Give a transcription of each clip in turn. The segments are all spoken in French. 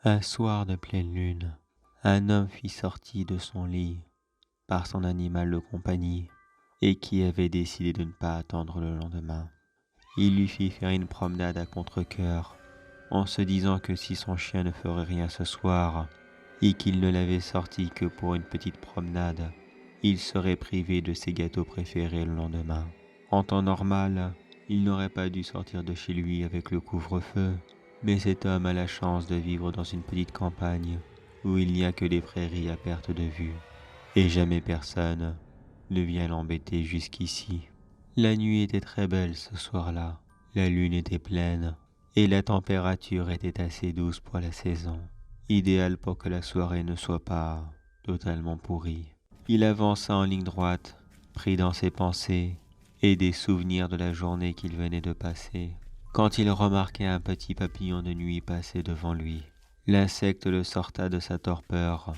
Un soir de pleine lune, un homme fit sortir de son lit par son animal de compagnie et qui avait décidé de ne pas attendre le lendemain. Il lui fit faire une promenade à contre-cœur en se disant que si son chien ne ferait rien ce soir et qu'il ne l'avait sorti que pour une petite promenade, il serait privé de ses gâteaux préférés le lendemain. En temps normal, il n'aurait pas dû sortir de chez lui avec le couvre-feu, mais cet homme a la chance de vivre dans une petite campagne où il n'y a que des prairies à perte de vue, et jamais personne ne vient l'embêter jusqu'ici. La nuit était très belle ce soir-là, la lune était pleine, et la température était assez douce pour la saison, idéale pour que la soirée ne soit pas totalement pourrie. Il avança en ligne droite, pris dans ses pensées et des souvenirs de la journée qu'il venait de passer, quand il remarqua un petit papillon de nuit passer devant lui. L'insecte le sorta de sa torpeur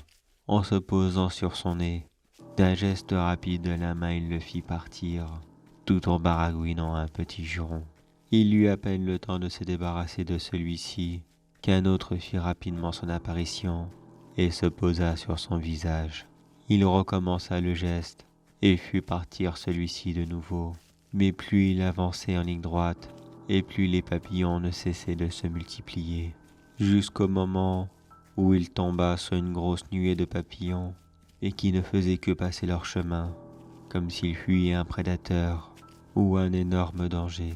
en se posant sur son nez. D'un geste rapide de la main, il le fit partir, tout en baragouinant un petit juron. Il eut à peine le temps de se débarrasser de celui-ci qu'un autre fit rapidement son apparition et se posa sur son visage. Il recommença le geste et fit partir celui-ci de nouveau. Mais plus il avançait en ligne droite, et plus les papillons ne cessaient de se multiplier, jusqu'au moment où il tomba sur une grosse nuée de papillons et qui ne faisaient que passer leur chemin, comme s'ils fuyaient un prédateur ou un énorme danger.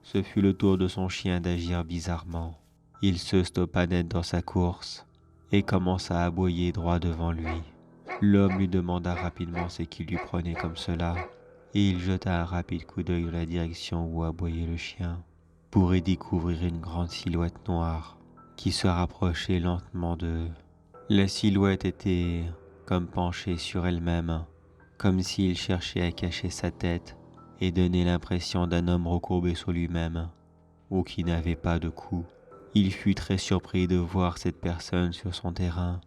Ce fut le tour de son chien d'agir bizarrement. Il se stoppa net dans sa course et commença à aboyer droit devant lui. L'homme lui demanda rapidement ce qui lui prenait comme cela, et il jeta un rapide coup d'œil dans la direction où aboyait le chien, pour y découvrir une grande silhouette noire qui se rapprochait lentement d'eux. La silhouette était comme penchée sur elle-même, comme s'il cherchait à cacher sa tête et donnait l'impression d'un homme recourbé sur lui-même, ou qui n'avait pas de cou. Il fut très surpris de voir cette personne sur son terrain,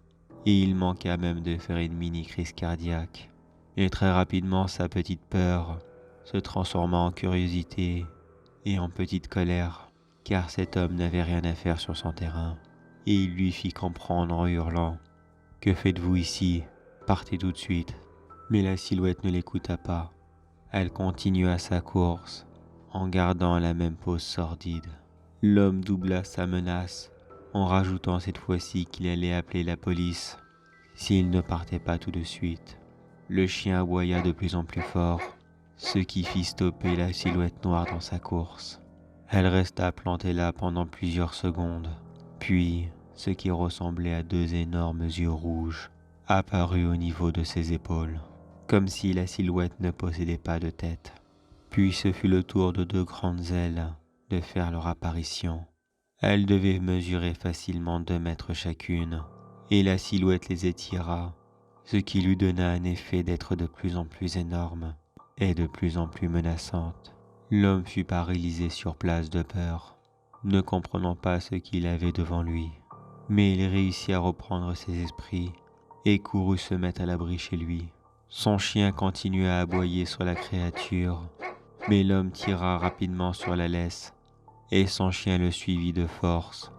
et il manqua même de faire une mini-crise cardiaque. Et très rapidement, sa petite peur se transforma en curiosité et en petite colère, car cet homme n'avait rien à faire sur son terrain, et il lui fit comprendre en hurlant « Que faites-vous ici? Partez tout de suite !» Mais la silhouette ne l'écouta pas. Elle continua sa course, en gardant la même pose sordide. L'homme doubla sa menace, en rajoutant cette fois-ci qu'il allait appeler la police s'il ne partait pas tout de suite. Le chien aboya de plus en plus fort, ce qui fit stopper la silhouette noire dans sa course. Elle resta plantée là pendant plusieurs secondes, puis ce qui ressemblait à deux énormes yeux rouges apparut au niveau de ses épaules, comme si la silhouette ne possédait pas de tête. Puis ce fut le tour de deux grandes ailes de faire leur apparition. Elles devaient mesurer facilement 2 mètres chacune, et la silhouette les étira, ce qui lui donna un effet d'être de plus en plus énorme et de plus en plus menaçante. L'homme fut paralysé sur place de peur, ne comprenant pas ce qu'il avait devant lui. Mais il réussit à reprendre ses esprits et courut se mettre à l'abri chez lui. Son chien continua à aboyer sur la créature, mais l'homme tira rapidement sur la laisse et son chien le suivit de force,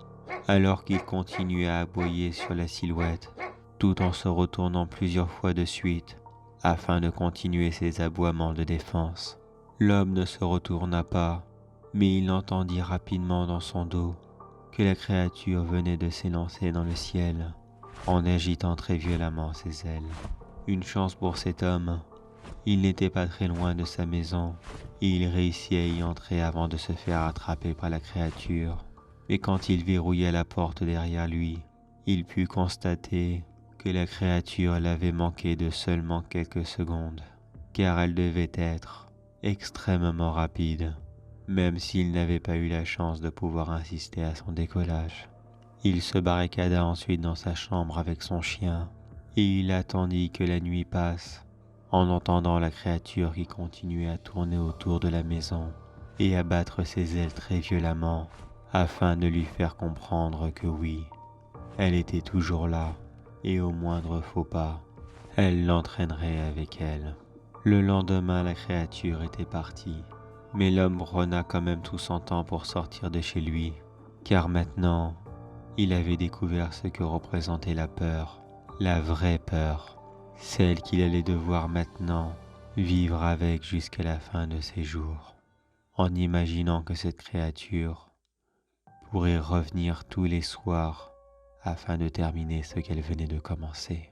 alors qu'il continuait à aboyer sur la silhouette, tout en se retournant plusieurs fois de suite, afin de continuer ses aboiements de défense. L'homme ne se retourna pas, mais il entendit rapidement dans son dos que la créature venait de s'élancer dans le ciel, en agitant très violemment ses ailes. Une chance pour cet homme, il n'était pas très loin de sa maison, et il réussit à y entrer avant de se faire attraper par la créature. Mais quand il verrouilla la porte derrière lui, il put constater que la créature l'avait manqué de seulement quelques secondes, car elle devait être extrêmement rapide, même s'il n'avait pas eu la chance de pouvoir assister à son décollage. Il se barricada ensuite dans sa chambre avec son chien, et il attendit que la nuit passe, en entendant la créature qui continuait à tourner autour de la maison et à battre ses ailes très violemment, afin de lui faire comprendre que oui, elle était toujours là, et au moindre faux pas, elle l'entraînerait avec elle. Le lendemain, la créature était partie, Mais l'homme prena quand même tout son temps pour sortir de chez lui, car maintenant, il avait découvert ce que représentait la peur, la vraie peur, celle qu'il allait devoir maintenant vivre avec jusqu'à la fin de ses jours, en imaginant que cette créature pourrait revenir tous les soirs afin de terminer ce qu'elle venait de commencer.